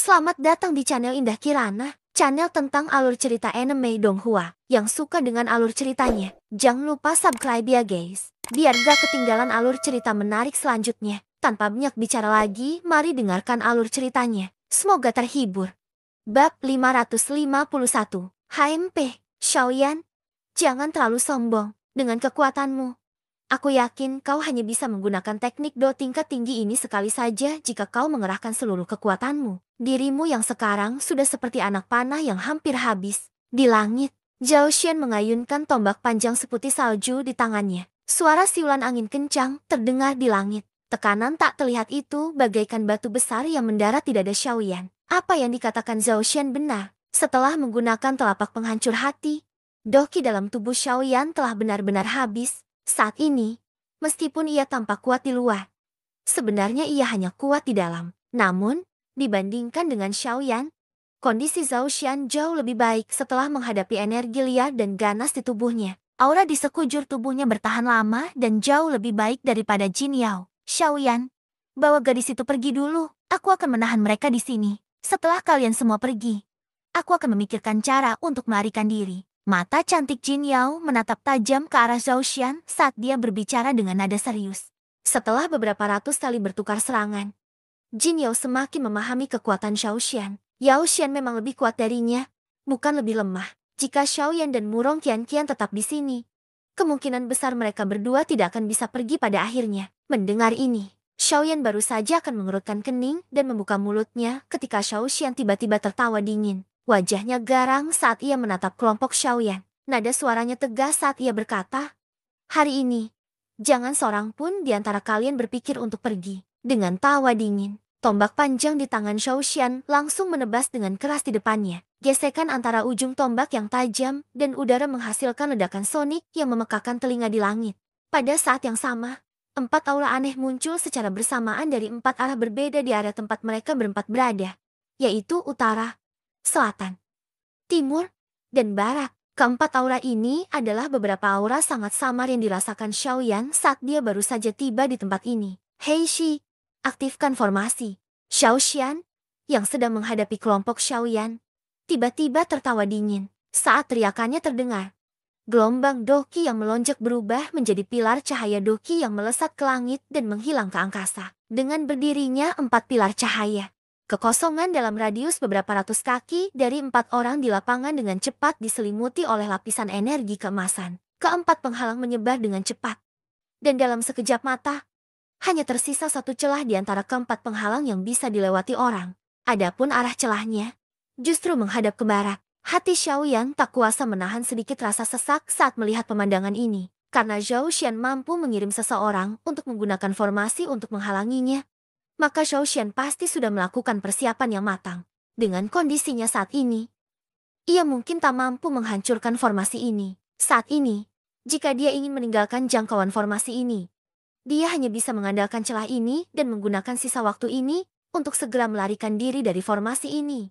Selamat datang di channel Indah Kirana, channel tentang alur cerita anime Donghua. Yang suka dengan alur ceritanya, jangan lupa subscribe ya guys, biar gak ketinggalan alur cerita menarik selanjutnya. Tanpa banyak bicara lagi, mari dengarkan alur ceritanya. Semoga terhibur. Bab 551, HMP, Xiaoyan. Jangan terlalu sombong dengan kekuatanmu. Aku yakin kau hanya bisa menggunakan teknik do tingkat tinggi ini sekali saja jika kau mengerahkan seluruh kekuatanmu. Dirimu yang sekarang sudah seperti anak panah yang hampir habis. Di langit, Zhao Xian mengayunkan tombak panjang seputih salju di tangannya. Suara siulan angin kencang terdengar di langit. Tekanan tak terlihat itu bagaikan batu besar yang mendarat di dada Xiaoyan. Apa yang dikatakan Zhao Xian benar. Setelah menggunakan telapak penghancur hati, Doki dalam tubuh Xiaoyan telah benar-benar habis. Saat ini, meskipun ia tampak kuat di luar, sebenarnya ia hanya kuat di dalam. Namun, dibandingkan dengan Xiaoyan, kondisi Zhao Xian jauh lebih baik setelah menghadapi energi liar dan ganas di tubuhnya. Aura di sekujur tubuhnya bertahan lama dan jauh lebih baik daripada Jin Yao. Xiaoyan, bawa gadis itu pergi dulu. Aku akan menahan mereka di sini. Setelah kalian semua pergi, aku akan memikirkan cara untuk melarikan diri. Mata cantik Jin Yao menatap tajam ke arah Zhao Xian saat dia berbicara dengan nada serius. Setelah beberapa ratus kali bertukar serangan, Jin Yao semakin memahami kekuatan Zhao Xian. Yao Xian memang lebih kuat darinya, bukan lebih lemah. Jika Xiaoyan dan Murong Qianqian tetap di sini, kemungkinan besar mereka berdua tidak akan bisa pergi pada akhirnya. Mendengar ini, Xiaoyan baru saja akan mengerutkan kening dan membuka mulutnya ketika Zhao Xian tiba-tiba tertawa dingin. Wajahnya garang saat ia menatap kelompok Xiaoyan. Nada suaranya tegas saat ia berkata, "Hari ini, jangan seorang pun di antara kalian berpikir untuk pergi." Dengan tawa dingin, tombak panjang di tangan Zhao Xian langsung menebas dengan keras di depannya. Gesekan antara ujung tombak yang tajam dan udara menghasilkan ledakan sonik yang memekakan telinga di langit. Pada saat yang sama, 4 aura aneh muncul secara bersamaan dari 4 arah berbeda di area tempat mereka berempat berada, yaitu utara, selatan, timur, dan barat. Keempat aura ini adalah beberapa aura sangat samar yang dirasakan Xiaoyan saat dia baru saja tiba di tempat ini. Hei Shi, aktifkan formasi. Xiao Xian, yang sedang menghadapi kelompok Xiaoyan, tiba-tiba tertawa dingin saat teriakannya terdengar. Gelombang doki yang melonjak berubah menjadi pilar cahaya doki yang melesat ke langit dan menghilang ke angkasa. Dengan berdirinya 4 pilar cahaya, kekosongan dalam radius beberapa ratus kaki dari 4 orang di lapangan dengan cepat diselimuti oleh lapisan energi keemasan. Keempat penghalang menyebar dengan cepat. Dan dalam sekejap mata, hanya tersisa satu celah di antara keempat penghalang yang bisa dilewati orang. Adapun arah celahnya, justru menghadap ke barat. Hati Xiaoyan tak kuasa menahan sedikit rasa sesak saat melihat pemandangan ini. Karena Zhao Xian mampu mengirim seseorang untuk menggunakan formasi untuk menghalanginya, maka Zhao Xian pasti sudah melakukan persiapan yang matang. Dengan kondisinya saat ini, ia mungkin tak mampu menghancurkan formasi ini. Saat ini, jika dia ingin meninggalkan jangkauan formasi ini, dia hanya bisa mengandalkan celah ini dan menggunakan sisa waktu ini untuk segera melarikan diri dari formasi ini.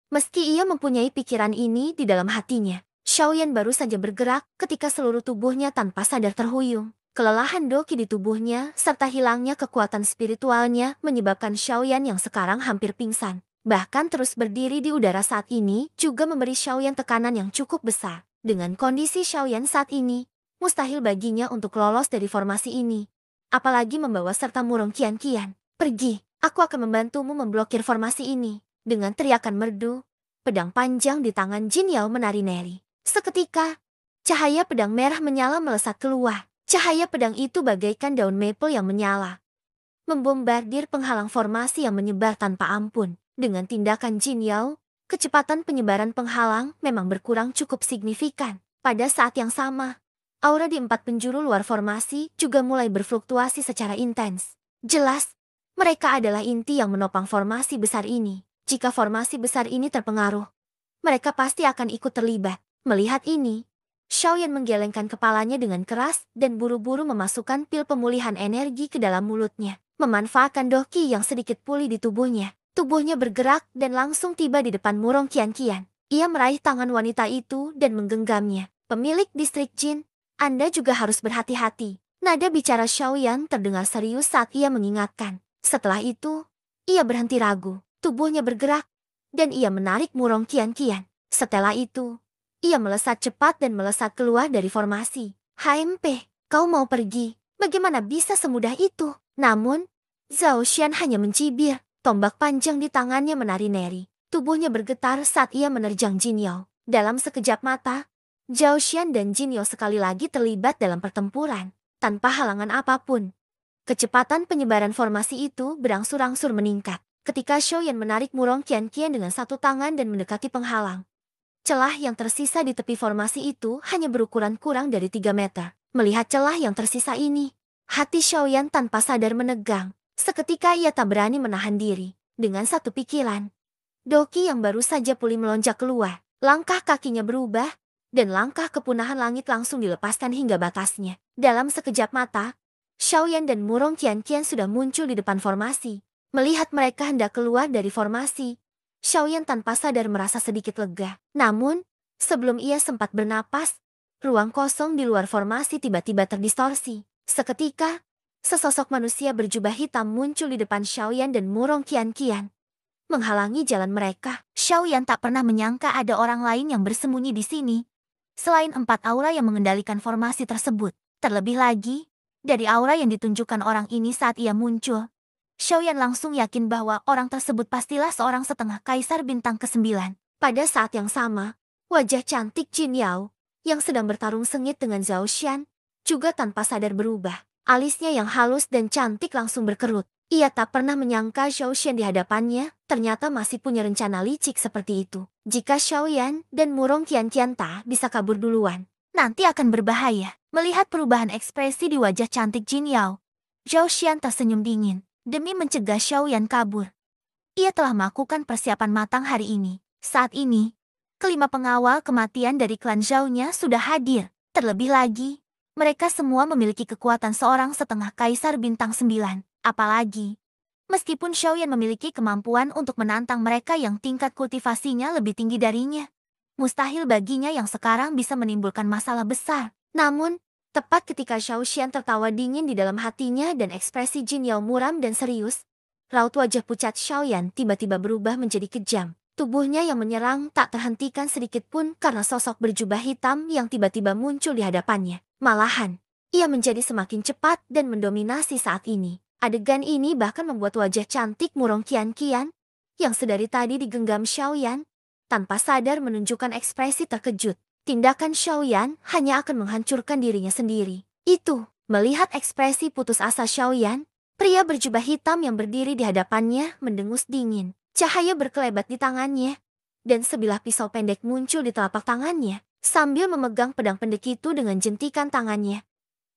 Meski ia mempunyai pikiran ini di dalam hatinya, Xiaoyan baru saja bergerak ketika seluruh tubuhnya tanpa sadar terhuyung. Kelelahan doki di tubuhnya serta hilangnya kekuatan spiritualnya menyebabkan Xiaoyan yang sekarang hampir pingsan. Bahkan terus berdiri di udara saat ini juga memberi Xiaoyan tekanan yang cukup besar. Dengan kondisi Xiaoyan saat ini, mustahil baginya untuk lolos dari formasi ini. Apalagi membawa serta Murong Qianqian. "Pergi, aku akan membantumu memblokir formasi ini." Dengan teriakan merdu, pedang panjang di tangan Jin Yao menari-nari. Seketika, cahaya pedang merah menyala melesat keluar. Cahaya pedang itu bagaikan daun maple yang menyala, membombardir penghalang formasi yang menyebar tanpa ampun. Dengan tindakan Jin Yao, kecepatan penyebaran penghalang memang berkurang cukup signifikan. Pada saat yang sama, aura di 4 penjuru luar formasi juga mulai berfluktuasi secara intens. Jelas, mereka adalah inti yang menopang formasi besar ini. Jika formasi besar ini terpengaruh, mereka pasti akan ikut terlibat. Melihat ini, Xiaoyan menggelengkan kepalanya dengan keras dan buru-buru memasukkan pil pemulihan energi ke dalam mulutnya. Memanfaatkan doki yang sedikit pulih di tubuhnya, tubuhnya bergerak dan langsung tiba di depan Murong Qianqian. Ia meraih tangan wanita itu dan menggenggamnya. "Pemilik distrik Jin, Anda juga harus berhati-hati." Nada bicara Xiaoyan terdengar serius saat ia mengingatkan. Setelah itu, ia berhenti ragu. Tubuhnya bergerak, dan ia menarik Murong Qianqian. Setelah itu, ia melesat cepat dan melesat keluar dari formasi. HMP, kau mau pergi? Bagaimana bisa semudah itu? Namun, Zhao Xian hanya mencibir. Tombak panjang di tangannya menari-nari. Tubuhnya bergetar saat ia menerjang Jin Yao. Dalam sekejap mata, Zhao Xian dan Jin Yao sekali lagi terlibat dalam pertempuran. Tanpa halangan apapun. Kecepatan penyebaran formasi itu berangsur-angsur meningkat. Ketika Shou Yan menarik Murong Qianqian dengan satu tangan dan mendekati penghalang. Celah yang tersisa di tepi formasi itu hanya berukuran kurang dari 3 meter. Melihat celah yang tersisa ini, hati Shou Yan tanpa sadar menegang. Seketika ia tak berani menahan diri. Dengan satu pikiran, Doki yang baru saja pulih melonjak keluar. Langkah kakinya berubah, dan langkah kepunahan langit langsung dilepaskan hingga batasnya. Dalam sekejap mata, Shou Yan dan Murong Qianqian sudah muncul di depan formasi. Melihat mereka hendak keluar dari formasi, Shou Yan tanpa sadar merasa sedikit lega. Namun, sebelum ia sempat bernapas, ruang kosong di luar formasi tiba-tiba terdistorsi. Seketika, sesosok manusia berjubah hitam muncul di depan Shou Yan dan Murong Qianqian, menghalangi jalan mereka. Shou Yan tak pernah menyangka ada orang lain yang bersembunyi di sini, selain 4 aura yang mengendalikan formasi tersebut. Terlebih lagi, dari aura yang ditunjukkan orang ini saat ia muncul, Shou Yan langsung yakin bahwa orang tersebut pastilah seorang setengah kaisar bintang ke-9. Pada saat yang sama, wajah cantik Jin Yao, yang sedang bertarung sengit dengan Zhao Xian, juga tanpa sadar berubah. Alisnya yang halus dan cantik langsung berkerut. Ia tak pernah menyangka Zhao Xian di hadapannya, ternyata masih punya rencana licik seperti itu. Jika Shou Yan dan Murong Qianqian tak bisa kabur duluan, nanti akan berbahaya. Melihat perubahan ekspresi di wajah cantik Jin Yao, Zhao Xian tersenyum dingin. Demi mencegah Shou Yan kabur, ia telah melakukan persiapan matang hari ini. Saat ini, kelima pengawal kematian dari klan Zhao-nya sudah hadir. Terlebih lagi, mereka semua memiliki kekuatan seorang setengah kaisar bintang 9. Apalagi, meskipun Shou Yan memiliki kemampuan untuk menantang mereka yang tingkat kultivasinya lebih tinggi darinya, mustahil baginya yang sekarang bisa menimbulkan masalah besar. Namun, tepat ketika Shou Xian tertawa dingin di dalam hatinya dan ekspresi Jin Yao muram dan serius, raut wajah pucat Shou Yan tiba-tiba berubah menjadi kejam. Tubuhnya yang menyerang tak terhentikan sedikit pun karena sosok berjubah hitam yang tiba-tiba muncul di hadapannya. Malahan, ia menjadi semakin cepat dan mendominasi saat ini. Adegan ini bahkan membuat wajah cantik Murong Qianqian, yang sedari tadi digenggam Shou Yan, tanpa sadar menunjukkan ekspresi terkejut. Tindakan Shou Yan hanya akan menghancurkan dirinya sendiri. Itu, melihat ekspresi putus asa Shou Yan, pria berjubah hitam yang berdiri di hadapannya mendengus dingin. Cahaya berkelebat di tangannya, dan sebilah pisau pendek muncul di telapak tangannya. Sambil memegang pedang pendek itu dengan jentikan tangannya,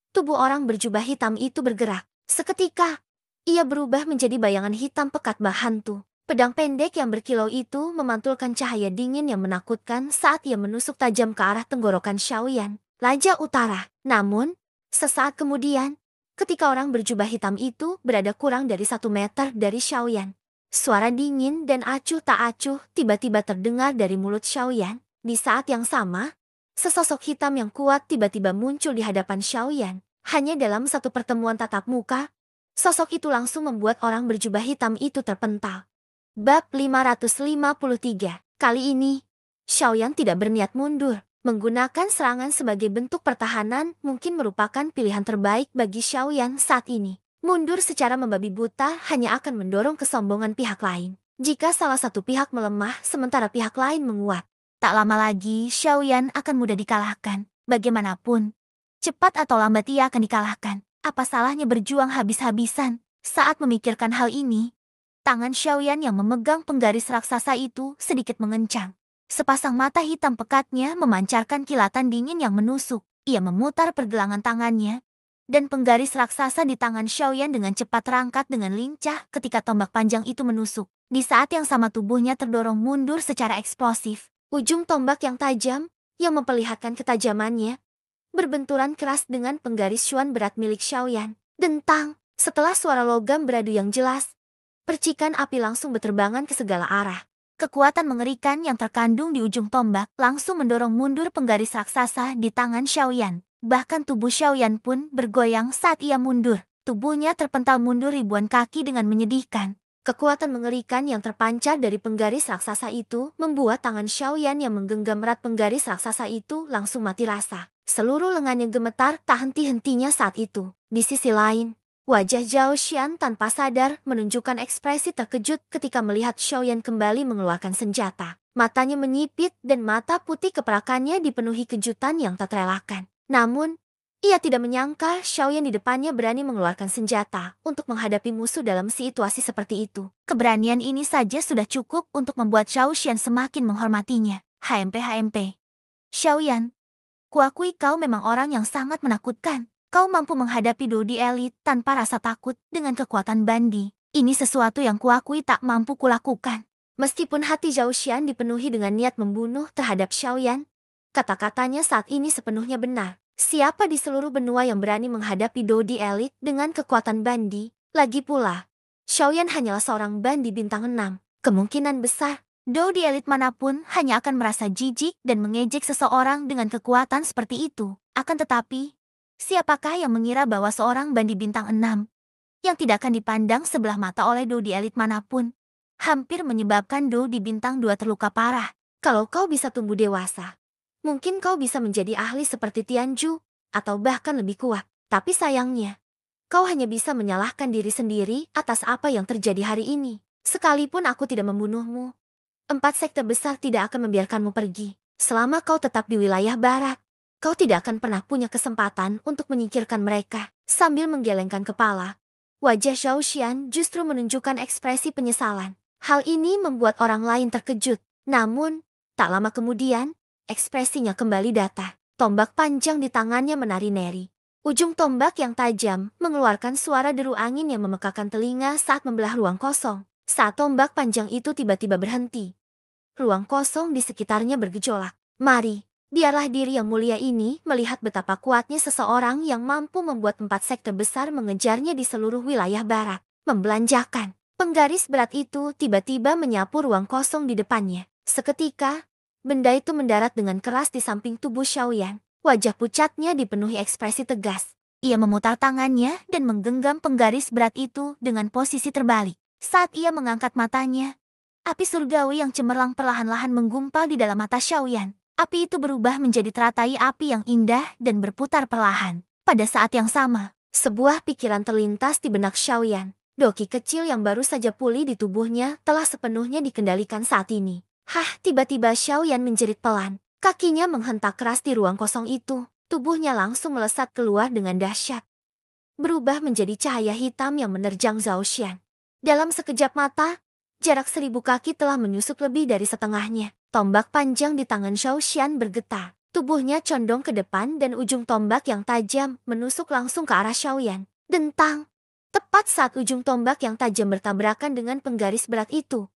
tubuh orang berjubah hitam itu bergerak. Seketika, ia berubah menjadi bayangan hitam pekat hantu. Pedang pendek yang berkilau itu memantulkan cahaya dingin yang menakutkan saat ia menusuk tajam ke arah tenggorokan Shou Yan, Raja Utara. Namun, sesaat kemudian, ketika orang berjubah hitam itu berada kurang dari 1 meter dari Shou Yan, suara dingin dan acuh tak acuh tiba-tiba terdengar dari mulut Shou Yan. Di saat yang sama, sesosok hitam yang kuat tiba-tiba muncul di hadapan Shou Yan. Hanya dalam satu pertemuan tatap muka, sosok itu langsung membuat orang berjubah hitam itu terpental. Bab 553. Kali ini, Shou Yan tidak berniat mundur. Menggunakan serangan sebagai bentuk pertahanan mungkin merupakan pilihan terbaik bagi Shou Yan saat ini. Mundur secara membabi buta hanya akan mendorong kesombongan pihak lain. Jika salah satu pihak melemah sementara pihak lain menguat, tak lama lagi Shou Yan akan mudah dikalahkan. Bagaimanapun, cepat atau lambat ia akan dikalahkan. Apa salahnya berjuang habis-habisan? Saat memikirkan hal ini, tangan Shou Yan yang memegang penggaris raksasa itu sedikit mengencang. Sepasang mata hitam pekatnya memancarkan kilatan dingin yang menusuk. Ia memutar pergelangan tangannya, dan penggaris raksasa di tangan Shou Yan dengan cepat terangkat dengan lincah ketika tombak panjang itu menusuk. Di saat yang sama tubuhnya terdorong mundur secara eksplosif. Ujung tombak yang tajam, yang memperlihatkan ketajamannya, berbenturan keras dengan penggaris Xuan berat milik Shou Yan. Dentang, setelah suara logam beradu yang jelas, percikan api langsung berterbangan ke segala arah. Kekuatan mengerikan yang terkandung di ujung tombak langsung mendorong mundur penggaris raksasa di tangan Shou Yan. Bahkan tubuh Shou Yan pun bergoyang saat ia mundur. Tubuhnya terpental mundur ribuan kaki dengan menyedihkan. Kekuatan mengerikan yang terpancar dari penggaris raksasa itu membuat tangan Xiaoyan yang menggenggam erat penggaris raksasa itu langsung mati rasa. Seluruh lengannya gemetar tak henti-hentinya saat itu. Di sisi lain, wajah Zhao Xian tanpa sadar menunjukkan ekspresi terkejut ketika melihat Xiaoyan kembali mengeluarkan senjata. Matanya menyipit dan mata putih keperakannya dipenuhi kejutan yang tak terelakkan. Namun, ia tidak menyangka Xiaoyan di depannya berani mengeluarkan senjata untuk menghadapi musuh dalam situasi seperti itu. Keberanian ini saja sudah cukup untuk membuat Zhao Xian semakin menghormatinya. HMP. Xiaoyan, kuakui kau memang orang yang sangat menakutkan. Kau mampu menghadapi Dodi Elit tanpa rasa takut dengan kekuatan Bandi. Ini sesuatu yang kuakui tak mampu kulakukan. Meskipun hati Zhao Xian dipenuhi dengan niat membunuh terhadap Xiaoyan, kata-katanya saat ini sepenuhnya benar. Siapa di seluruh benua yang berani menghadapi Dodi Elit dengan kekuatan Bandi? Lagi pula, Xiaoyan hanyalah seorang Bandi bintang 6. Kemungkinan besar, Dodi Elit manapun hanya akan merasa jijik dan mengejek seseorang dengan kekuatan seperti itu. Akan tetapi, siapakah yang mengira bahwa seorang Bandi bintang 6 yang tidak akan dipandang sebelah mata oleh Dodi Elit manapun hampir menyebabkan Dodi bintang 2 terluka parah? Kalau kau bisa tumbuh dewasa, mungkin kau bisa menjadi ahli seperti Tianju, atau bahkan lebih kuat. Tapi sayangnya, kau hanya bisa menyalahkan diri sendiri atas apa yang terjadi hari ini. Sekalipun aku tidak membunuhmu, 4 sekte besar tidak akan membiarkanmu pergi. Selama kau tetap di wilayah barat, kau tidak akan pernah punya kesempatan untuk menyingkirkan mereka. Sambil menggelengkan kepala, wajah Zhao Xian justru menunjukkan ekspresi penyesalan. Hal ini membuat orang lain terkejut. Namun, tak lama kemudian, ekspresinya kembali datar. Tombak panjang di tangannya menari-nari. Ujung tombak yang tajam mengeluarkan suara deru angin yang memekakan telinga saat membelah ruang kosong. Saat tombak panjang itu tiba-tiba berhenti, ruang kosong di sekitarnya bergejolak. Mari, biarlah diri yang mulia ini melihat betapa kuatnya seseorang yang mampu membuat 4 sekte besar mengejarnya di seluruh wilayah barat. Membelanjakan. Penggaris berat itu tiba-tiba menyapu ruang kosong di depannya. Seketika, benda itu mendarat dengan keras di samping tubuh Xiaoyan. Wajah pucatnya dipenuhi ekspresi tegas. Ia memutar tangannya dan menggenggam penggaris berat itu dengan posisi terbalik. Saat ia mengangkat matanya, api surgawi yang cemerlang perlahan-lahan menggumpal di dalam mata Xiaoyan. Api itu berubah menjadi teratai api yang indah dan berputar perlahan. Pada saat yang sama, sebuah pikiran terlintas di benak Xiaoyan. Doki kecil yang baru saja pulih di tubuhnya telah sepenuhnya dikendalikan saat ini. Tiba-tiba Xiaoyan menjerit pelan. Kakinya menghentak keras di ruang kosong itu. Tubuhnya langsung melesat keluar dengan dahsyat, berubah menjadi cahaya hitam yang menerjang Zhao Xian. Dalam sekejap mata, jarak 1000 kaki telah menyusup lebih dari setengahnya. Tombak panjang di tangan Zhao Xian bergetar. Tubuhnya condong ke depan dan ujung tombak yang tajam menusuk langsung ke arah Xiaoyan. Dentang! Tepat saat ujung tombak yang tajam bertabrakan dengan penggaris berat itu,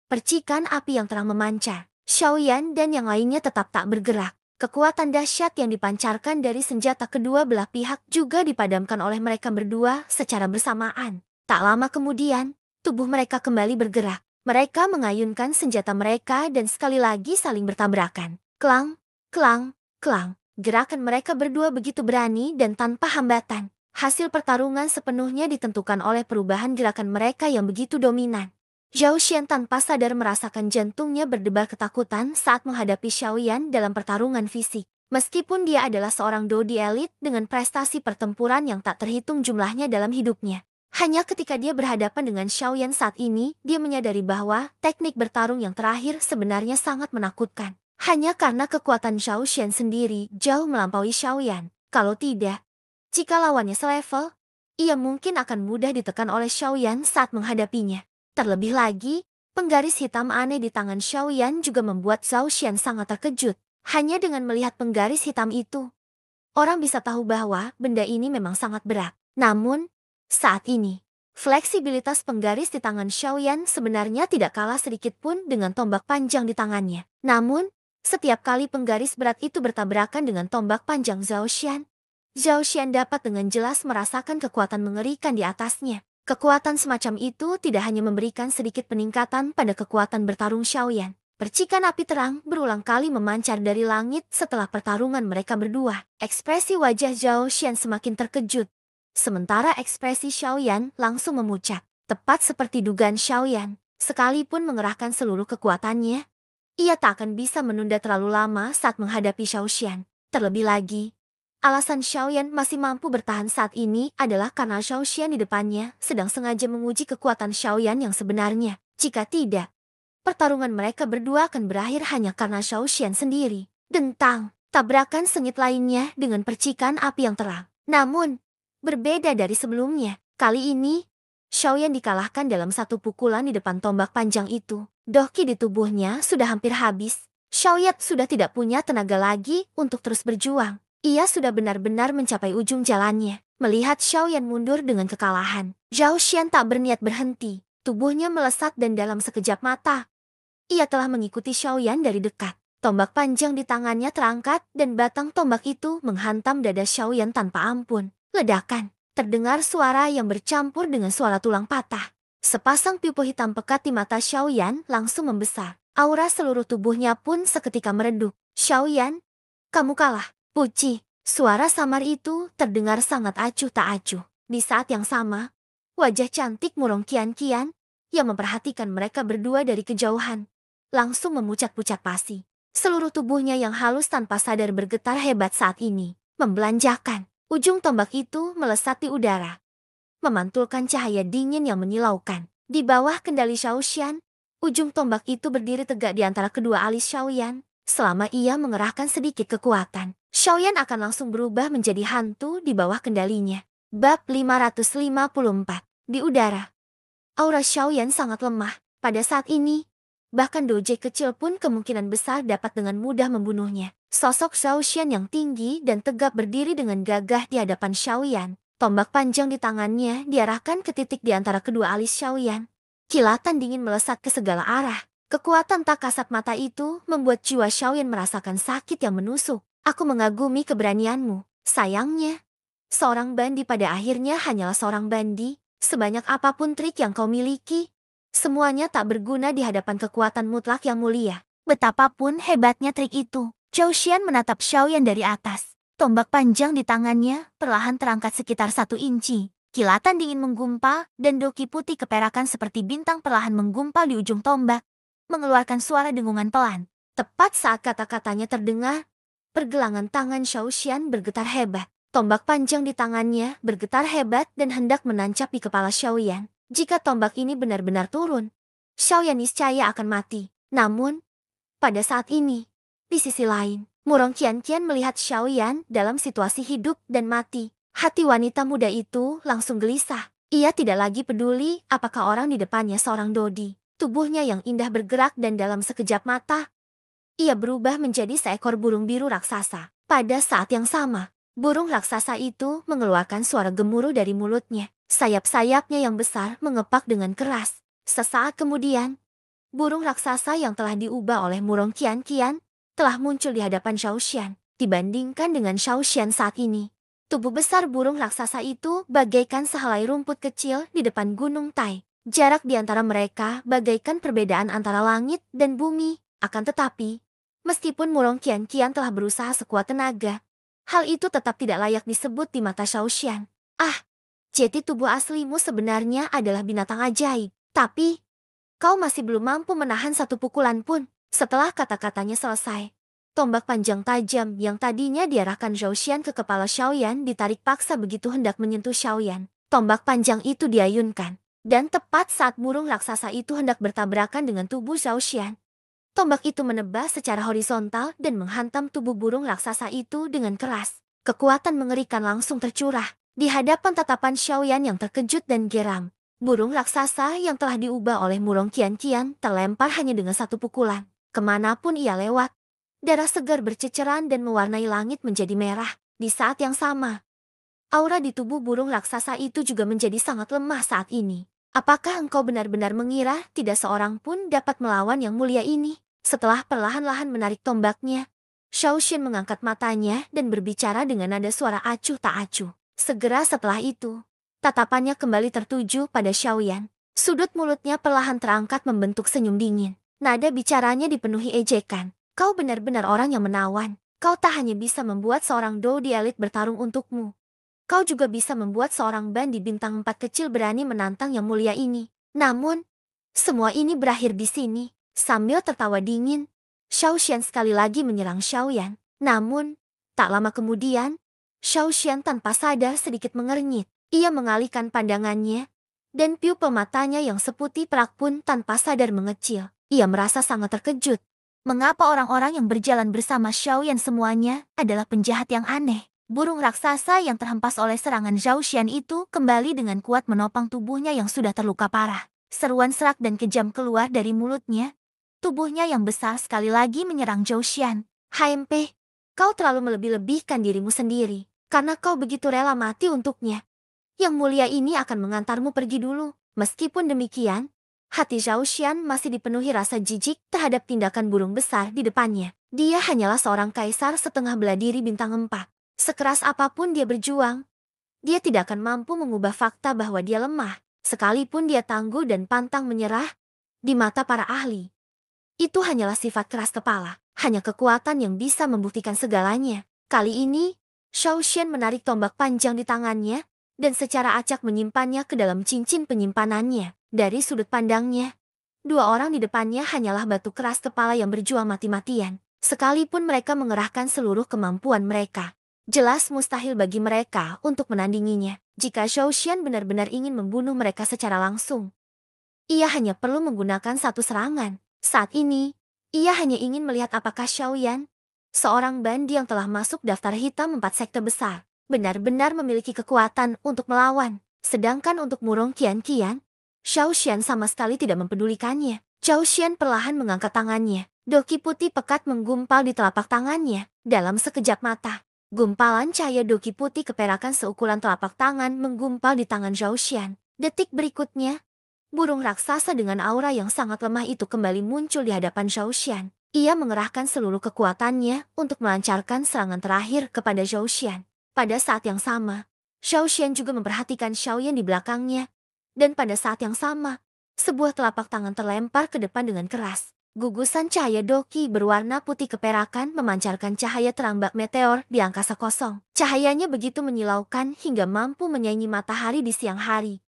percikan api yang terang memancar. Xiaoyan dan yang lainnya tetap tak bergerak. Kekuatan dahsyat yang dipancarkan dari senjata kedua belah pihak juga dipadamkan oleh mereka berdua secara bersamaan. Tak lama kemudian, tubuh mereka kembali bergerak. Mereka mengayunkan senjata mereka dan sekali lagi saling bertabrakan. Klang, klang, klang. Gerakan mereka berdua begitu berani dan tanpa hambatan. Hasil pertarungan sepenuhnya ditentukan oleh perubahan gerakan mereka yang begitu dominan. Zhao Xian tanpa sadar merasakan jantungnya berdebar ketakutan saat menghadapi Xiaoyan dalam pertarungan fisik. Meskipun dia adalah seorang Dodi elit dengan prestasi pertempuran yang tak terhitung jumlahnya dalam hidupnya. Hanya ketika dia berhadapan dengan Xiaoyan saat ini, dia menyadari bahwa teknik bertarung yang terakhir sebenarnya sangat menakutkan. Hanya karena kekuatan Zhao Xian sendiri jauh melampaui Xiaoyan. Kalau tidak, jika lawannya selevel, ia mungkin akan mudah ditekan oleh Xiaoyan saat menghadapinya. Terlebih lagi, penggaris hitam aneh di tangan Xiaoyan juga membuat Zhao Xian sangat terkejut. Hanya dengan melihat penggaris hitam itu, orang bisa tahu bahwa benda ini memang sangat berat. Namun, saat ini, fleksibilitas penggaris di tangan Xiaoyan sebenarnya tidak kalah sedikit pun dengan tombak panjang di tangannya. Namun, setiap kali penggaris berat itu bertabrakan dengan tombak panjang Zhao Xian dapat dengan jelas merasakan kekuatan mengerikan di atasnya. Kekuatan semacam itu tidak hanya memberikan sedikit peningkatan pada kekuatan bertarung Xiaoyan. Percikan api terang berulang kali memancar dari langit setelah pertarungan mereka berdua. Ekspresi wajah Zhao Xian semakin terkejut, sementara ekspresi Xiaoyan langsung memucat. Tepat seperti dugaan Xiaoyan, sekalipun mengerahkan seluruh kekuatannya, ia tak akan bisa menunda terlalu lama saat menghadapi Xiaoxian. Terlebih lagi, alasan Xiaoyan masih mampu bertahan saat ini adalah karena Xiaoxian di depannya sedang sengaja menguji kekuatan Xiaoyan yang sebenarnya. Jika tidak, pertarungan mereka berdua akan berakhir hanya karena Xiaoxian sendiri. Dentang, tabrakan sengit lainnya dengan percikan api yang terang. Namun, berbeda dari sebelumnya, kali ini, Xiaoyan dikalahkan dalam satu pukulan di depan tombak panjang itu. Doki di tubuhnya sudah hampir habis. Xiaoyan sudah tidak punya tenaga lagi untuk terus berjuang. Ia sudah benar-benar mencapai ujung jalannya. Melihat Xiaoyan mundur dengan kekalahan, Zhao Xian tak berniat berhenti. Tubuhnya melesat dan dalam sekejap mata, ia telah mengikuti Xiaoyan dari dekat. Tombak panjang di tangannya terangkat dan batang tombak itu menghantam dada Xiaoyan tanpa ampun. Ledakan, terdengar suara yang bercampur dengan suara tulang patah. Sepasang pipo hitam pekat di mata Xiaoyan langsung membesar. Aura seluruh tubuhnya pun seketika meredup. Xiaoyan, kamu kalah. Puci, suara samar itu terdengar sangat acuh tak acuh. Di saat yang sama, wajah cantik murung Kian-Kian yang memperhatikan mereka berdua dari kejauhan langsung memucat-pucat pasi. Seluruh tubuhnya yang halus tanpa sadar bergetar hebat saat ini, membelanjakan. Ujung tombak itu melesat di udara, memantulkan cahaya dingin yang menyilaukan. Di bawah kendali Xiaoxian, ujung tombak itu berdiri tegak di antara kedua alis Xiaoyan. Selama ia mengerahkan sedikit kekuatan, Xiaoyan akan langsung berubah menjadi hantu di bawah kendalinya. Bab 554. Di udara, aura Xiaoyan sangat lemah. Pada saat ini, bahkan doje kecil pun kemungkinan besar dapat dengan mudah membunuhnya. Sosok Xiaoxian yang tinggi dan tegap berdiri dengan gagah di hadapan Xiaoyan. Tombak panjang di tangannya diarahkan ke titik di antara kedua alis Xiaoyan. Kilatan dingin melesat ke segala arah. Kekuatan tak kasat mata itu membuat jiwa Xiaoyan merasakan sakit yang menusuk. Aku mengagumi keberanianmu. Sayangnya, seorang bandi pada akhirnya hanyalah seorang bandi. Sebanyak apapun trik yang kau miliki, semuanya tak berguna di hadapan kekuatan mutlak yang mulia. Betapapun hebatnya trik itu, Zhao Xian menatap Xiaoyan dari atas. Tombak panjang di tangannya perlahan terangkat sekitar 1 inci. Kilatan dingin menggumpal dan doki putih keperakan seperti bintang perlahan menggumpal di ujung tombak, mengeluarkan suara dengungan pelan. Tepat saat kata-katanya terdengar, pergelangan tangan Zhao Xian bergetar hebat. Tombak panjang di tangannya bergetar hebat dan hendak menancap di kepala Xiaoyan. Jika tombak ini benar-benar turun, Xiaoyan niscaya akan mati. Namun, pada saat ini, di sisi lain, Murong Qian-Qian melihat Xiaoyan dalam situasi hidup dan mati. Hati wanita muda itu langsung gelisah. Ia tidak lagi peduli apakah orang di depannya seorang dodi. Tubuhnya yang indah bergerak dan dalam sekejap mata, ia berubah menjadi seekor burung biru raksasa. Pada saat yang sama, burung raksasa itu mengeluarkan suara gemuruh dari mulutnya. Sayap-sayapnya yang besar mengepak dengan keras. Sesaat kemudian, burung raksasa yang telah diubah oleh Murong Qian-Qian telah muncul di hadapan Xiaoxian. Dibandingkan dengan Xiaoxian saat ini, tubuh besar burung raksasa itu bagaikan sehelai rumput kecil di depan Gunung Tai. Jarak di antara mereka bagaikan perbedaan antara langit dan bumi. Akan tetapi, meskipun Murong Qian-Qian telah berusaha sekuat tenaga, hal itu tetap tidak layak disebut di mata Xiaoxian. Jadi tubuh aslimu sebenarnya adalah binatang ajaib. Tapi, kau masih belum mampu menahan satu pukulan pun. Setelah kata-katanya selesai, tombak panjang tajam yang tadinya diarahkan Zhao Xian ke kepala Xiaoyan ditarik paksa begitu hendak menyentuh Xiaoyan. Tombak panjang itu diayunkan. Dan tepat saat burung raksasa itu hendak bertabrakan dengan tubuh Zhao Xian, tombak itu menebas secara horizontal dan menghantam tubuh burung raksasa itu dengan keras. Kekuatan mengerikan langsung tercurah. Di hadapan tatapan Xiaoyan yang terkejut dan geram, burung raksasa yang telah diubah oleh Murong Qian-Qian terlempar hanya dengan satu pukulan. Kemanapun ia lewat, darah segar berceceran dan mewarnai langit menjadi merah. Di saat yang sama, aura di tubuh burung raksasa itu juga menjadi sangat lemah saat ini. Apakah engkau benar-benar mengira tidak seorang pun dapat melawan yang mulia ini? Setelah perlahan-lahan menarik tombaknya, Xiaoxian mengangkat matanya dan berbicara dengan nada suara acuh tak acuh. Segera setelah itu, tatapannya kembali tertuju pada Xiaoyan. Sudut mulutnya perlahan terangkat membentuk senyum dingin. Nada bicaranya dipenuhi ejekan. Kau benar-benar orang yang menawan. Kau tak hanya bisa membuat seorang dodi elit bertarung untukmu, Kau juga bisa membuat seorang bandi bintang 4 kecil berani menantang yang mulia ini. Namun, semua ini berakhir di sini. Sambil tertawa dingin, Xiao Xian sekali lagi menyerang Xiaoyan. Namun, tak lama kemudian, Xiao Xian tanpa sadar sedikit mengernyit. Ia mengalihkan pandangannya, dan pupil matanya yang seputih perak pun tanpa sadar mengecil. Ia merasa sangat terkejut. Mengapa orang-orang yang berjalan bersama Xiaoyan semuanya adalah penjahat yang aneh? Burung raksasa yang terhempas oleh serangan Zhao Xian itu kembali dengan kuat menopang tubuhnya yang sudah terluka parah. Seruan serak dan kejam keluar dari mulutnya. Tubuhnya yang besar sekali lagi menyerang Zhao Xian. HMP, kau terlalu melebih-lebihkan dirimu sendiri. Karena kau begitu rela mati untuknya. Yang mulia ini akan mengantarmu pergi dulu. Meskipun demikian, hati Zhao Xian masih dipenuhi rasa jijik terhadap tindakan burung besar di depannya. Dia hanyalah seorang kaisar setengah bela diri bintang 4. Sekeras apapun dia berjuang, dia tidak akan mampu mengubah fakta bahwa dia lemah. Sekalipun dia tangguh dan pantang menyerah, di mata para ahli. Itu hanyalah sifat keras kepala, hanya kekuatan yang bisa membuktikan segalanya. Kali ini, Xiao Xian menarik tombak panjang di tangannya, dan secara acak menyimpannya ke dalam cincin penyimpanannya. Dari sudut pandangnya, dua orang di depannya hanyalah batu keras kepala yang berjuang mati-matian. Sekalipun mereka mengerahkan seluruh kemampuan mereka, jelas mustahil bagi mereka untuk menandinginya. Jika Xiao Xian benar-benar ingin membunuh mereka secara langsung, ia hanya perlu menggunakan satu serangan. Saat ini, ia hanya ingin melihat apakah Xiaoyan, seorang bandi yang telah masuk daftar hitam 4 sekte besar, benar-benar memiliki kekuatan untuk melawan. Sedangkan untuk Murong Qian-Qian, Xiao Xian sama sekali tidak mempedulikannya. Xiao Xian perlahan mengangkat tangannya. Doki putih pekat menggumpal di telapak tangannya. Dalam sekejap mata, gumpalan cahaya doki putih keperakan seukuran telapak tangan menggumpal di tangan Xiao Xian. Detik berikutnya, burung raksasa dengan aura yang sangat lemah itu kembali muncul di hadapan Xiao Xian. Ia mengerahkan seluruh kekuatannya untuk melancarkan serangan terakhir kepada Xiao Xian. Pada saat yang sama, Xiao Xian juga memperhatikan Xiaoyan di belakangnya. Dan pada saat yang sama, sebuah telapak tangan terlempar ke depan dengan keras. Gugusan cahaya doki berwarna putih keperakan memancarkan cahaya terambak meteor di angkasa kosong. Cahayanya begitu menyilaukan hingga mampu menyaingi matahari di siang hari,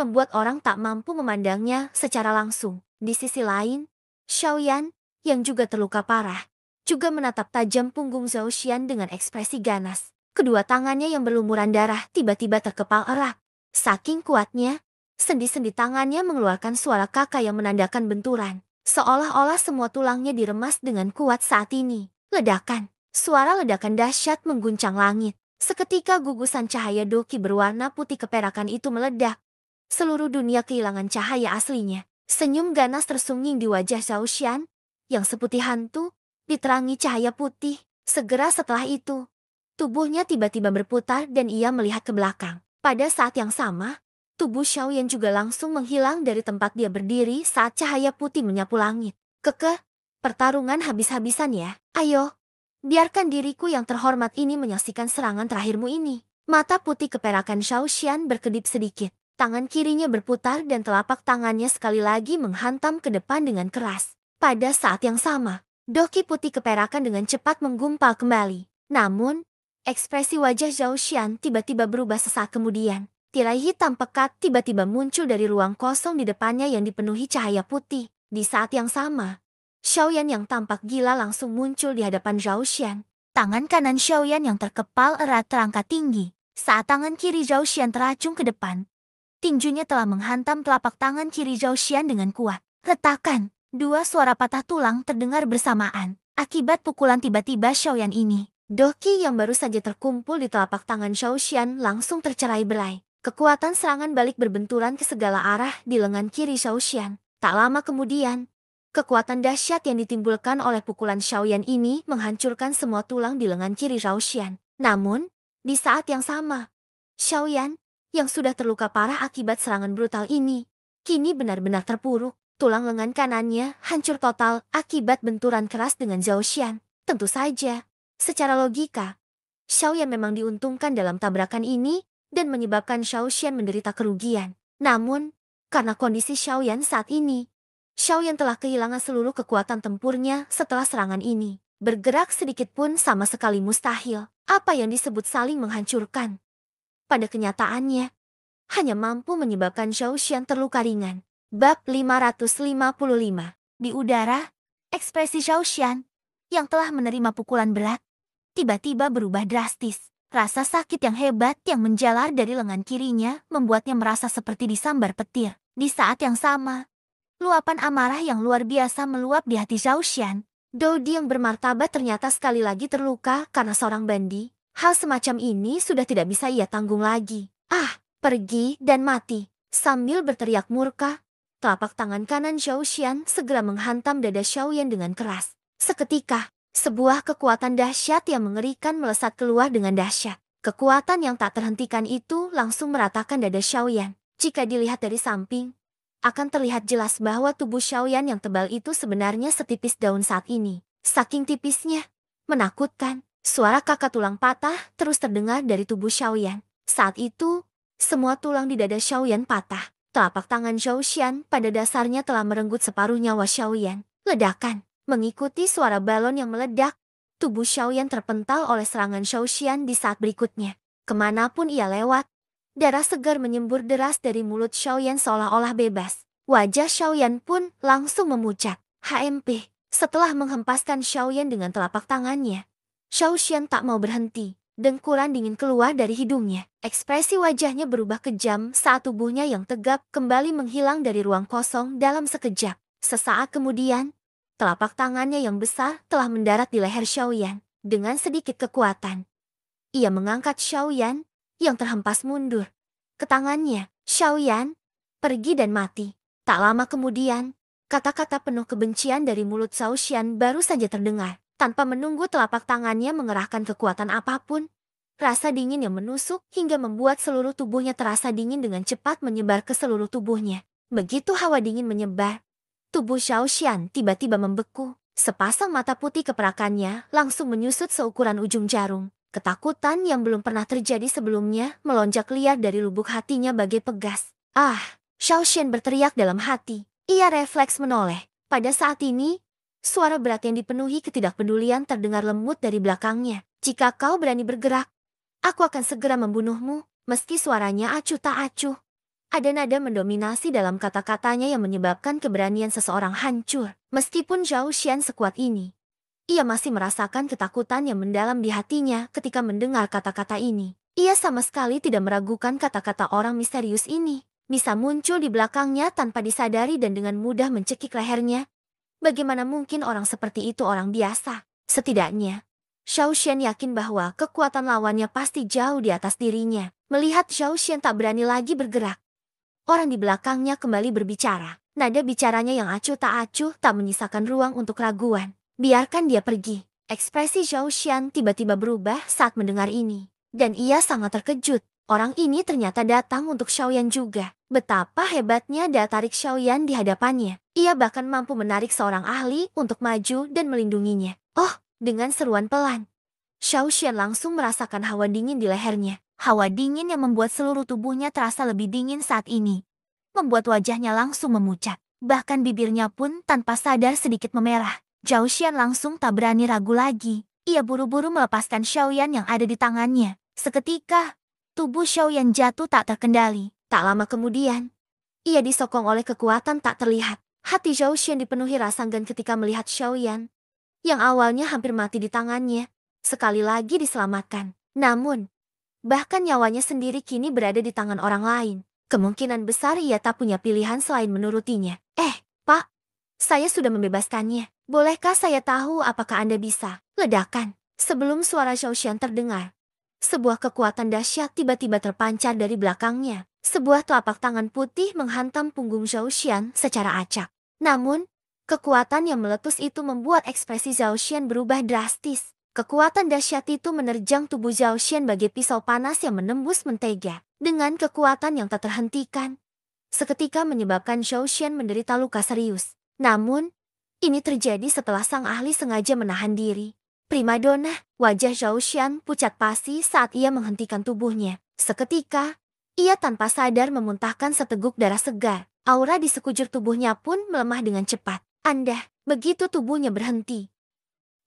membuat orang tak mampu memandangnya secara langsung. Di sisi lain, Xiaoyan, yang juga terluka parah, juga menatap tajam punggung Zhao Xian dengan ekspresi ganas. Kedua tangannya yang berlumuran darah tiba-tiba terkepal erat. Saking kuatnya, sendi-sendi tangannya mengeluarkan suara kakak yang menandakan benturan. Seolah-olah semua tulangnya diremas dengan kuat saat ini. Ledakan. Suara ledakan dahsyat mengguncang langit. Seketika gugusan cahaya doki berwarna putih keperakan itu meledak. Seluruh dunia kehilangan cahaya aslinya. Senyum ganas tersungging di wajah Zhao Xian, yang seputih hantu, diterangi cahaya putih. Segera setelah itu, tubuhnya tiba-tiba berputar dan ia melihat ke belakang. Pada saat yang sama, tubuh Xiaoyan juga langsung menghilang dari tempat dia berdiri saat cahaya putih menyapu langit. Kekeh, pertarungan habis-habisan ya. Ayo, biarkan diriku yang terhormat ini menyaksikan serangan terakhirmu ini. Mata putih keperakan Xiao Xian berkedip sedikit. Tangan kirinya berputar dan telapak tangannya sekali lagi menghantam ke depan dengan keras. Pada saat yang sama, doki putih keperakan dengan cepat menggumpal kembali. Namun, ekspresi wajah Zhao Xian tiba-tiba berubah sesaat kemudian. Tirai hitam pekat tiba-tiba muncul dari ruang kosong di depannya yang dipenuhi cahaya putih. Di saat yang sama, Xiaoyan yang tampak gila langsung muncul di hadapan Zhao Xian. Tangan kanan Xiaoyan yang terkepal erat terangkat tinggi. Saat tangan kiri Zhao Xian teracung ke depan, tinjunya telah menghantam telapak tangan kiri Zhao Xian dengan kuat. Retakan, dua suara patah tulang terdengar bersamaan. Akibat pukulan tiba-tiba Xiaoyan ini, doki yang baru saja terkumpul di telapak tangan Xiao Xian langsung tercerai-berai. Kekuatan serangan balik berbenturan ke segala arah di lengan kiri Xiao Xian. Tak lama kemudian, kekuatan dahsyat yang ditimbulkan oleh pukulan Xiaoyan ini menghancurkan semua tulang di lengan kiri Xiao Xian. Namun, di saat yang sama, Xiaoyan, yang sudah terluka parah akibat serangan brutal ini, kini benar-benar terpuruk. Tulang lengan kanannya hancur total akibat benturan keras dengan Zhao Xian. Tentu saja, secara logika, Xiaoyan memang diuntungkan dalam tabrakan ini, dan menyebabkan Xiao Xian menderita kerugian. Namun, karena kondisi Xiaoyan saat ini, Xiaoyan telah kehilangan seluruh kekuatan tempurnya setelah serangan ini. Bergerak sedikit pun sama sekali mustahil. Apa yang disebut saling menghancurkan? pada kenyataannya hanya mampu menyebabkan Zhao Xian terluka ringan. Bab 555. Di udara, ekspresi Zhao Xian yang telah menerima pukulan berat tiba-tiba berubah drastis. Rasa sakit yang hebat yang menjalar dari lengan kirinya membuatnya merasa seperti disambar petir. Di saat yang sama, luapan amarah yang luar biasa meluap di hati Zhao Xian. Dodi yang bermartabat ternyata sekali lagi terluka karena seorang bandi. Hal semacam ini sudah tidak bisa ia tanggung lagi. Ah, pergi dan mati. Sambil berteriak murka, telapak tangan kanan Zhao Xian segera menghantam dada Xiaoyan dengan keras. Seketika, sebuah kekuatan dahsyat yang mengerikan melesat keluar dengan dahsyat. Kekuatan yang tak terhentikan itu langsung meratakan dada Xiaoyan. Jika dilihat dari samping, akan terlihat jelas bahwa tubuh Xiaoyan yang tebal itu sebenarnya setipis daun saat ini. Saking tipisnya, menakutkan, suara kakak tulang patah terus terdengar dari tubuh Xiaoyan. Saat itu, semua tulang di dada Xiaoyan patah. Telapak tangan Zhao Xian pada dasarnya telah merenggut separuh nyawa Xiaoyan. Ledakan. Mengikuti suara balon yang meledak, tubuh Xiaoyan terpental oleh serangan Zhao Xian di saat berikutnya. Kemanapun ia lewat, darah segar menyembur deras dari mulut Xiaoyan seolah-olah bebas. Wajah Xiaoyan pun langsung memucat. HMP. Setelah menghempaskan Xiaoyan dengan telapak tangannya, Zhao Xian tak mau berhenti. Dengkuran dingin keluar dari hidungnya. Ekspresi wajahnya berubah kejam saat tubuhnya yang tegap kembali menghilang dari ruang kosong dalam sekejap. Sesaat kemudian, telapak tangannya yang besar telah mendarat di leher Xiaoyan. Dengan sedikit kekuatan, ia mengangkat Xiaoyan yang terhempas mundur ke tangannya. Xiaoyan, pergi dan mati. Tak lama kemudian, kata-kata penuh kebencian dari mulut Zhao Xian baru saja terdengar. Tanpa menunggu telapak tangannya mengerahkan kekuatan apapun, rasa dingin yang menusuk hingga membuat seluruh tubuhnya terasa dingin dengan cepat menyebar ke seluruh tubuhnya. Begitu hawa dingin menyebar, tubuh Zhao Xian tiba-tiba membeku. Sepasang mata putih keperakannya langsung menyusut seukuran ujung jarum. Ketakutan yang belum pernah terjadi sebelumnya melonjak liar dari lubuk hatinya bagai pegas. Ah, Zhao Xian berteriak dalam hati. Ia refleks menoleh. Pada saat ini, suara berat yang dipenuhi ketidakpedulian terdengar lembut dari belakangnya. Jika kau berani bergerak, aku akan segera membunuhmu. Meski suaranya acuh tak acuh, ada nada mendominasi dalam kata-katanya yang menyebabkan keberanian seseorang hancur. Meskipun Zhao Xian sekuat ini, ia masih merasakan ketakutan yang mendalam di hatinya ketika mendengar kata-kata ini. Ia sama sekali tidak meragukan kata-kata orang misterius ini. Bisa muncul di belakangnya tanpa disadari dan dengan mudah mencekik lehernya. Bagaimana mungkin orang seperti itu orang biasa? Setidaknya, Zhao Xian yakin bahwa kekuatan lawannya pasti jauh di atas dirinya. Melihat Zhao Xian tak berani lagi bergerak, orang di belakangnya kembali berbicara. Nada bicaranya yang acuh tak menyisakan ruang untuk raguan. Biarkan dia pergi. Ekspresi Zhao Xian tiba-tiba berubah saat mendengar ini. Dan ia sangat terkejut. Orang ini ternyata datang untuk Xiaoyan juga. Betapa hebatnya daya tarik Xiaoyan di hadapannya. Ia bahkan mampu menarik seorang ahli untuk maju dan melindunginya. Oh, dengan seruan pelan, Zhao Xian langsung merasakan hawa dingin di lehernya. Hawa dingin yang membuat seluruh tubuhnya terasa lebih dingin saat ini membuat wajahnya langsung memucat. Bahkan bibirnya pun tanpa sadar sedikit memerah. Zhao Xian langsung tak berani ragu lagi. Ia buru-buru melepaskan Xiaoyan yang ada di tangannya. Seketika, tubuh Xiaoyan jatuh tak terkendali. Tak lama kemudian, ia disokong oleh kekuatan tak terlihat. Hati Zhao Xian dipenuhi rasa enggan ketika melihat Xiaoyan yang awalnya hampir mati di tangannya, sekali lagi diselamatkan. Namun, bahkan nyawanya sendiri kini berada di tangan orang lain. Kemungkinan besar ia tak punya pilihan selain menurutinya. Pak, saya sudah membebaskannya. Bolehkah saya tahu apakah Anda bisa? Ledakan. Sebelum suara Zhao Xian terdengar, sebuah kekuatan dahsyat tiba-tiba terpancar dari belakangnya. Sebuah telapak tangan putih menghantam punggung Zhao Xian secara acak. Namun, kekuatan yang meletus itu membuat ekspresi Zhao Xian berubah drastis. Kekuatan dahsyat itu menerjang tubuh Zhao Xian bagai pisau panas yang menembus mentega. Dengan kekuatan yang tak terhentikan, seketika menyebabkan Zhao Xian menderita luka serius. Namun, ini terjadi setelah sang ahli sengaja menahan diri. Primadona, wajah Zhao Xian pucat pasi saat ia menghentikan tubuhnya. Seketika, ia tanpa sadar memuntahkan seteguk darah segar. Aura di sekujur tubuhnya pun melemah dengan cepat. Begitu tubuhnya berhenti,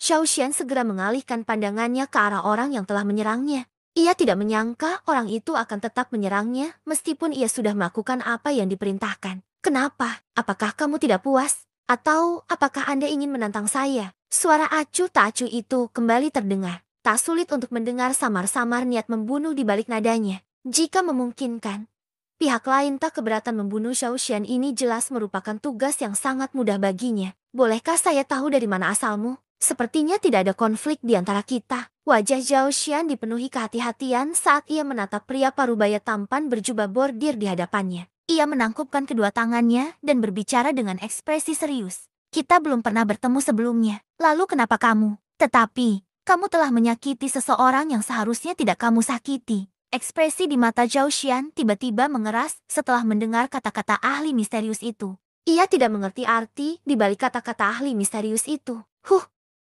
Zhao Xian segera mengalihkan pandangannya ke arah orang yang telah menyerangnya. Ia tidak menyangka orang itu akan tetap menyerangnya meskipun ia sudah melakukan apa yang diperintahkan. Kenapa? Apakah kamu tidak puas? Atau apakah Anda ingin menantang saya? Suara acuh tak acuh itu kembali terdengar. Tak sulit untuk mendengar samar-samar niat membunuh di balik nadanya. Jika memungkinkan, pihak lain tak keberatan membunuh Xiao Xian ini jelas merupakan tugas yang sangat mudah baginya. Bolehkah saya tahu dari mana asalmu? Sepertinya tidak ada konflik di antara kita. Wajah Zhao Xian dipenuhi kehati-hatian saat ia menatap pria parubaya tampan berjubah bordir di hadapannya. Ia menangkupkan kedua tangannya dan berbicara dengan ekspresi serius. Kita belum pernah bertemu sebelumnya. Lalu kenapa kamu? Tetapi, kamu telah menyakiti seseorang yang seharusnya tidak kamu sakiti. Ekspresi di mata Zhao Xian tiba-tiba mengeras setelah mendengar kata-kata ahli misterius itu. Ia tidak mengerti arti di balik kata-kata ahli misterius itu.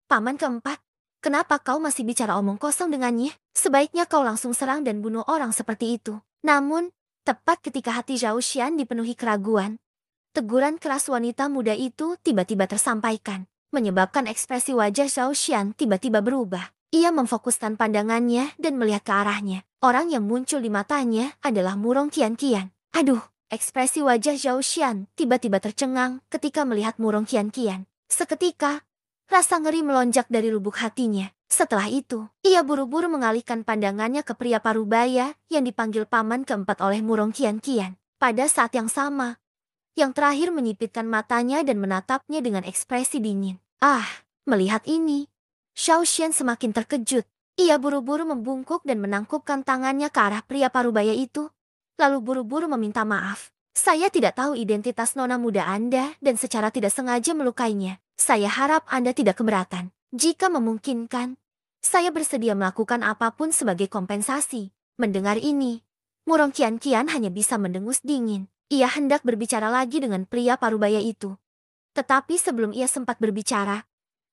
Paman keempat. Kenapa kau masih bicara omong kosong dengannya? Sebaiknya kau langsung serang dan bunuh orang seperti itu. Namun, tepat ketika hati Zhao Xian dipenuhi keraguan, teguran keras wanita muda itu tiba-tiba tersampaikan, menyebabkan ekspresi wajah Zhao Xian tiba-tiba berubah. Ia memfokuskan pandangannya dan melihat ke arahnya. Orang yang muncul di matanya adalah Murong Qian-Qian. Aduh, ekspresi wajah Zhao Xian tiba-tiba tercengang ketika melihat Murong Qian-Qian. Seketika, rasa ngeri melonjak dari lubuk hatinya. Setelah itu, ia buru-buru mengalihkan pandangannya ke pria parubaya yang dipanggil paman keempat oleh Murong Qian-Qian. Pada saat yang sama, yang terakhir menyipitkan matanya dan menatapnya dengan ekspresi dingin. Melihat ini, Xiao Xian semakin terkejut. Ia buru-buru membungkuk dan menangkupkan tangannya ke arah pria parubaya itu, lalu buru-buru meminta maaf. Saya tidak tahu identitas nona muda Anda dan secara tidak sengaja melukainya. Saya harap Anda tidak keberatan. Jika memungkinkan, saya bersedia melakukan apapun sebagai kompensasi. Mendengar ini, Murong Qian-Qian hanya bisa mendengus dingin. Ia hendak berbicara lagi dengan pria parubaya itu. Tetapi sebelum ia sempat berbicara,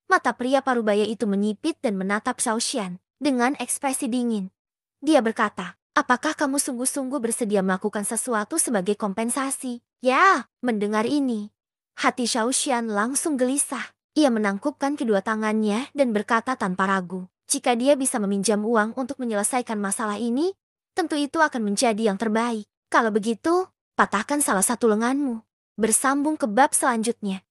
mata pria parubaya itu menyipit dan menatap Xiao Xian dengan ekspresi dingin. Dia berkata, apakah kamu sungguh-sungguh bersedia melakukan sesuatu sebagai kompensasi? Ya, mendengar ini, hati Xiao Xian langsung gelisah. Ia menangkupkan kedua tangannya dan berkata tanpa ragu, jika dia bisa meminjam uang untuk menyelesaikan masalah ini, tentu itu akan menjadi yang terbaik. Kalau begitu, patahkan salah satu lenganmu. Bersambung ke bab selanjutnya.